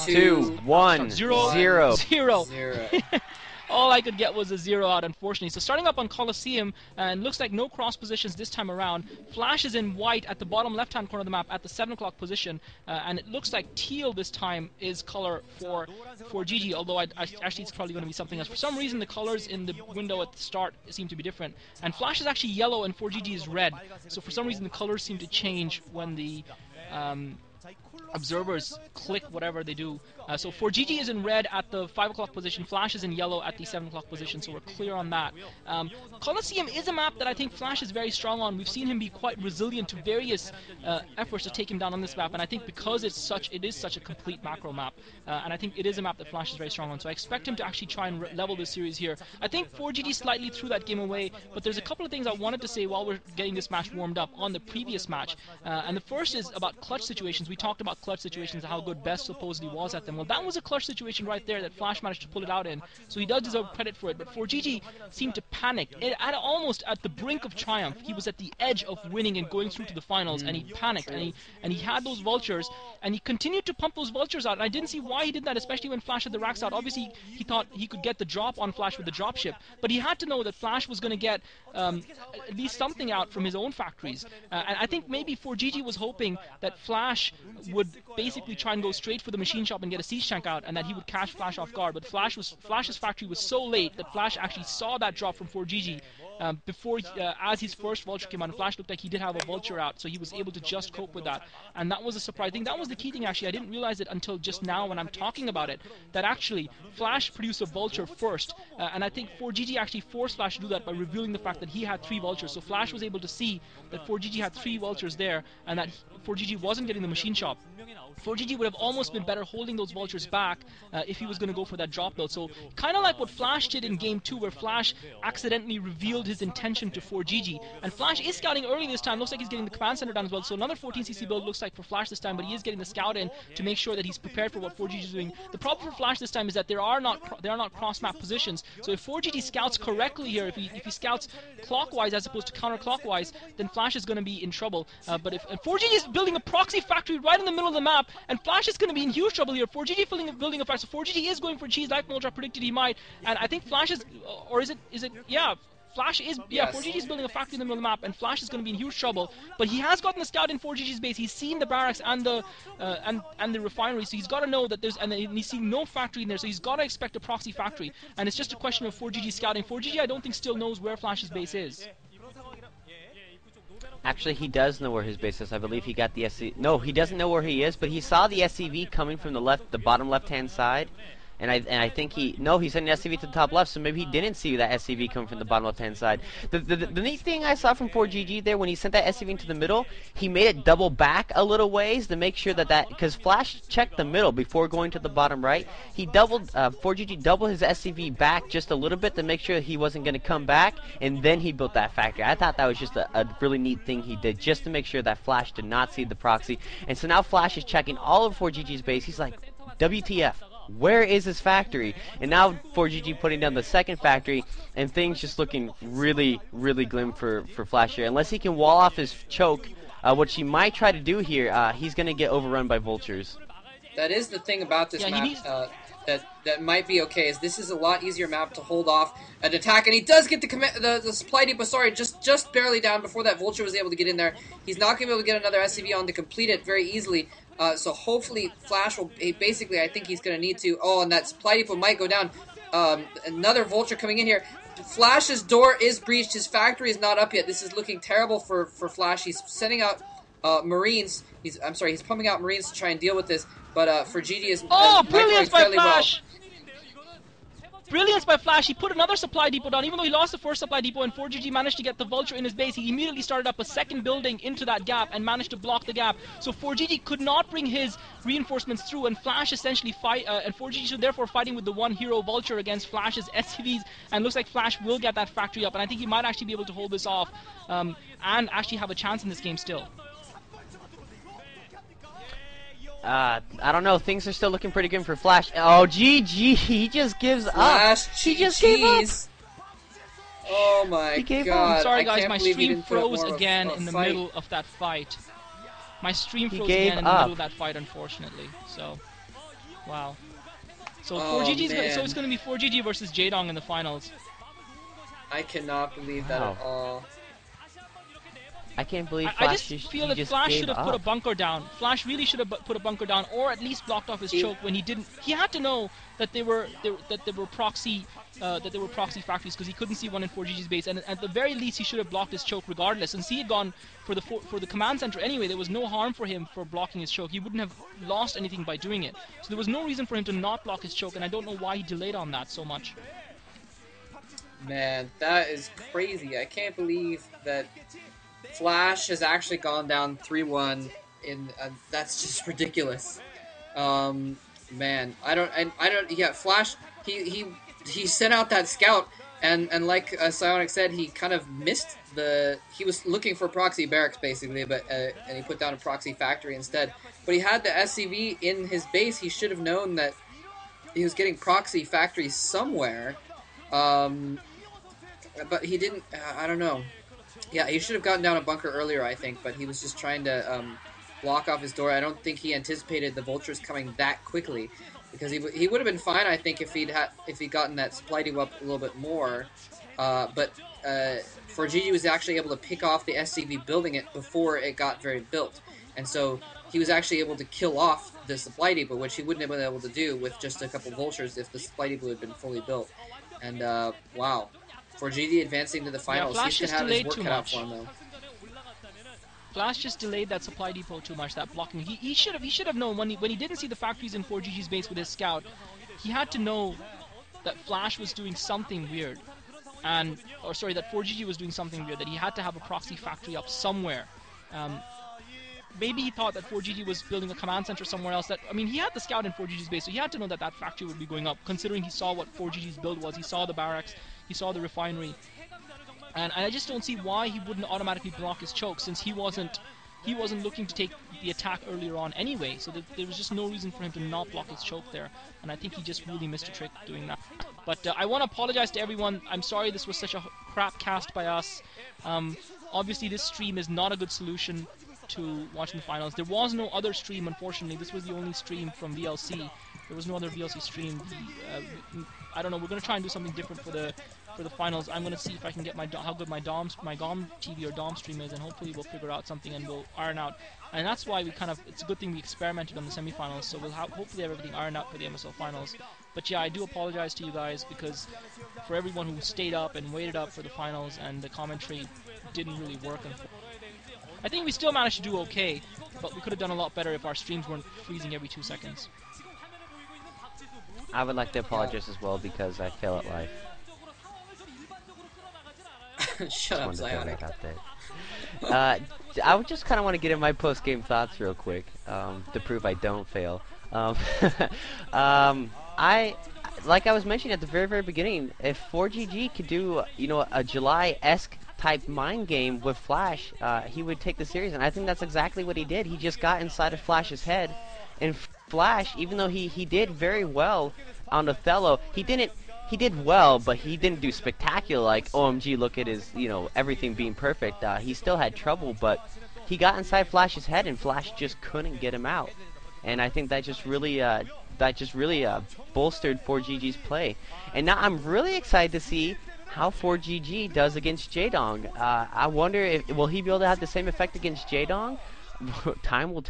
2, 1, 0. 0. All I could get was a 0 out, unfortunately. So starting up on Colosseum, and looks like no cross positions this time around. Flash is in white at the bottom left-hand corner of the map at the 7 o'clock position, and it looks like teal this time is color for fOrGG, although actually it's probably going to be something else. For some reason, the colors in the window at the start seem to be different. And Flash is actually yellow and fOrGG is red. So for some reason, the colors seem to change when the observers click whatever they do. So fOrGG is in red at the 5 o'clock position, Flash is in yellow at the 7 o'clock position, so we're clear on that. Colosseum is a map that I think Flash is very strong on. We've seen him be quite resilient to various efforts to take him down on this map, and I think because it is such a complete macro map, and I think it is a map that Flash is very strong on, so I expect him to actually try and level this series here. I think fOrGG slightly threw that game away, but there's a couple of things I wanted to say while we're getting this match warmed up on the previous match, and the first is about clutch situations. We talked about clutch situations and how good Best supposedly was at them. Well, that was a clutch situation right there that Flash managed to pull it out in, so he does deserve credit for it, but fOrGG seemed to panic. Almost at the brink of triumph, he was at the edge of winning and going through to the finals, and he panicked, and he had those vultures, and he continued to pump those vultures out, and I didn't see why he did that, especially when Flash had the racks out. Obviously, he thought he could get the drop on Flash with the dropship, but he had to know that Flash was going to get at least something out from his own factories, and I think maybe fOrGG was hoping that Flash would basically try and go straight for the machine shop and get a siege tank out, and that he would catch Flash off guard, but Flash's factory was so late that Flash actually saw that drop from fOrGG before, as his first vulture came out, and Flash looked like he did have a vulture out, so he was able to just cope with that, and that was a surprise. I think that was the key thing, actually. I didn't realize it until just now when I'm talking about it, that actually Flash produced a vulture first, and I think fOrGG actually forced Flash to do that by revealing the fact that he had 3 vultures, so Flash was able to see that fOrGG had 3 vultures there, and that fOrGG wasn't getting the machine shop. fOrGG would have almost been better holding those vultures back if he was going to go for that drop though. So kind of like what Flash did in game 2, where Flash accidentally revealed his intention to fOrGG, and Flash is scouting early this time. Looks like he's getting the command center down as well, so another 14cc build looks like for Flash this time, but he is getting the scout in to make sure that he's prepared for what fOrGG is doing. The problem for Flash this time is that there are not cross map positions, so if fOrGG scouts correctly here, if he scouts clockwise as opposed to counterclockwise, then Flash is going to be in trouble. But if fOrGG is building a proxy factory right in the middle of the map, and Flash is going to be in huge trouble here. fOrGG building a factory, so fOrGG is going for cheese like Moldra predicted he might, and I think Flash is, or is it, yeah, Flash is, yeah, fOrGG is building a factory in the middle of the map, and Flash is going to be in huge trouble. But he has gotten the scout in fOrGG's base. He's seen the barracks and the refinery, so he's got to know that there's, and he's seen no factory in there, so he's got to expect a proxy factory. And it's just a question of fOrGG scouting. fOrGG, I don't think, still knows where Flash's base is. Actually, he does know where his base is. I believe he got the SCV. No, he doesn't know where he is, but he saw the SCV coming from the bottom left-hand side. And I think he sent an SCV to the top left, so maybe he didn't see that SCV coming from the bottom left-hand side. The neat thing I saw from fOrGG there, when he sent that SCV into the middle, he made it double back a little ways to make sure that because Flash checked the middle before going to the bottom right, he fOrGG doubled his SCV back just a little bit to make sure he wasn't going to come back, and then he built that factory. I thought that was just a really neat thing he did, just to make sure that Flash did not see the proxy. And so now Flash is checking all of fOrGG's base. He's like, WTF? Where is his factory? And now fOrGG putting down the second factory, and things just looking really, really glim for Flash here. Unless he can wall off his choke, which he might try to do here, he's going to get overrun by vultures. That is the thing about this map that might be okay, is this is a lot easier map to hold off an attack, and he does get the supply depot, sorry, just barely down before that vulture was able to get in there. He's not going to be able to get another SCV on to complete it very easily. So hopefully Flash will, basically I think he's going to need to, and that supply depot might go down. Another vulture coming in here. Flash's door is breached, his factory is not up yet. This is looking terrible for Flash. He's sending out Marines, he's pumping out Marines to try and deal with this, but fOrGG is brilliance by Flash! Well. Brilliance by Flash. He put another supply depot down, even though he lost the first supply depot, and fOrGG managed to get the vulture in his base. He immediately started up a second building into that gap and managed to block the gap. So fOrGG could not bring his reinforcements through, and Flash essentially and fOrGG should therefore fighting with the one hero vulture against Flash's SCVs, and looks like Flash will get that factory up, and I think he might actually be able to hold this off and actually have a chance in this game still. I don't know. Things are still looking pretty good for Flash. Oh, GG. He just gives up. He just gave up. Oh my god. I'm sorry, guys. My stream froze again in the middle of that fight. My stream froze again in the middle of that fight, unfortunately. So. Wow. So Oh, 4GG man. so it's going to be 4GG versus Jaedong in the finals. I cannot believe that at all. I can't believe I Flash just feel that just Flash gave should have put a up. bunker down. Flash really should have put a bunker down, or at least blocked off his choke when he didn't. He had to know that they were proxy factories, because he couldn't see one in 4GG's base, and at the very least he should have blocked his choke regardless. Since he had gone for the command center anyway, there was no harm for him for blocking his choke. He wouldn't have lost anything by doing it. So there was no reason for him to not block his choke, and I don't know why he delayed on that so much. Man, that is crazy. I can't believe that Flash has actually gone down 3-1 in that's just ridiculous. Man, I don't yeah, Flash he sent out that scout, and like Psionic said, he kind of missed he was looking for proxy barracks basically, but and he put down a proxy factory instead. But he had the SCV in his base. He should have known that he was getting proxy factories somewhere. But he didn't. I don't know. Yeah, he should have gotten down a bunker earlier, I think, but he was just trying to block off his door. I don't think he anticipated the vultures coming that quickly, because he would have been fine, I think, if he'd gotten that supply depot up a little bit more. But fOrGG was actually able to pick off the SCV building it before it got very built, and so he was actually able to kill off the supply depot, which he wouldn't have been able to do with just a couple vultures if the supply depot had been fully built. And wow. fOrGG advancing to the Yeah, finals. Flash He's going just to have his delayed work too cut out much. for him, though. Flash just delayed that supply depot too much, that blocking. He should have known when he didn't see the factories in 4GG's base with his scout. He had to know that Flash was doing something weird, that 4GG was doing something weird. That he had to have a proxy factory up somewhere. Maybe he thought that 4GG was building a command center somewhere else. He had the scout in 4GG's base, so he had to know that that factory would be going up, considering he saw what 4GG's build was. He saw the barracks, he saw the refinery. And I just don't see why he wouldn't automatically block his choke, since he wasn't looking to take the attack earlier on anyway. So there was just no reason for him to not block his choke there. And I think he just really missed a trick doing that. But I want to apologize to everyone. I'm sorry this was such a crap cast by us. Obviously, this stream is not a good solution to watching the finals. There was no other stream, unfortunately. This was the only stream from VLC. There was no other VLC stream. I don't know. We're gonna try and do something different for the finals. I'm gonna see if I can get how good my GOM TV or DOM stream is, and hopefully we'll figure out something and we'll iron out. And that's why it's a good thing we experimented on the semifinals. So we'll hopefully have everything ironed out for the MSL finals. But yeah, I do apologize to you guys, because for everyone who stayed up and waited up for the finals, and the commentary didn't really work. I think we still managed to do okay, but we could have done a lot better if our streams weren't freezing every 2 seconds. I would like to apologize as well, because I fail at life. Shut up, Psionic. I would just kind of want to get in my post-game thoughts real quick, to prove I don't fail. Like I was mentioning at the very, very beginning, if fOrGG could do, a July-esque type mind game with Flash, he would take the series, and I think that's exactly what he did. He just got inside of Flash's head, and Flash, even though he did very well on Othello, he did well, but he didn't do spectacular, like, OMG, look at his, everything being perfect. He still had trouble, but he got inside Flash's head, and Flash just couldn't get him out. And I think that just really bolstered fOrGG's play. And now I'm really excited to see how fOrGG does against Jaedong. I wonder will he be able to have the same effect against Jaedong? Time will tell.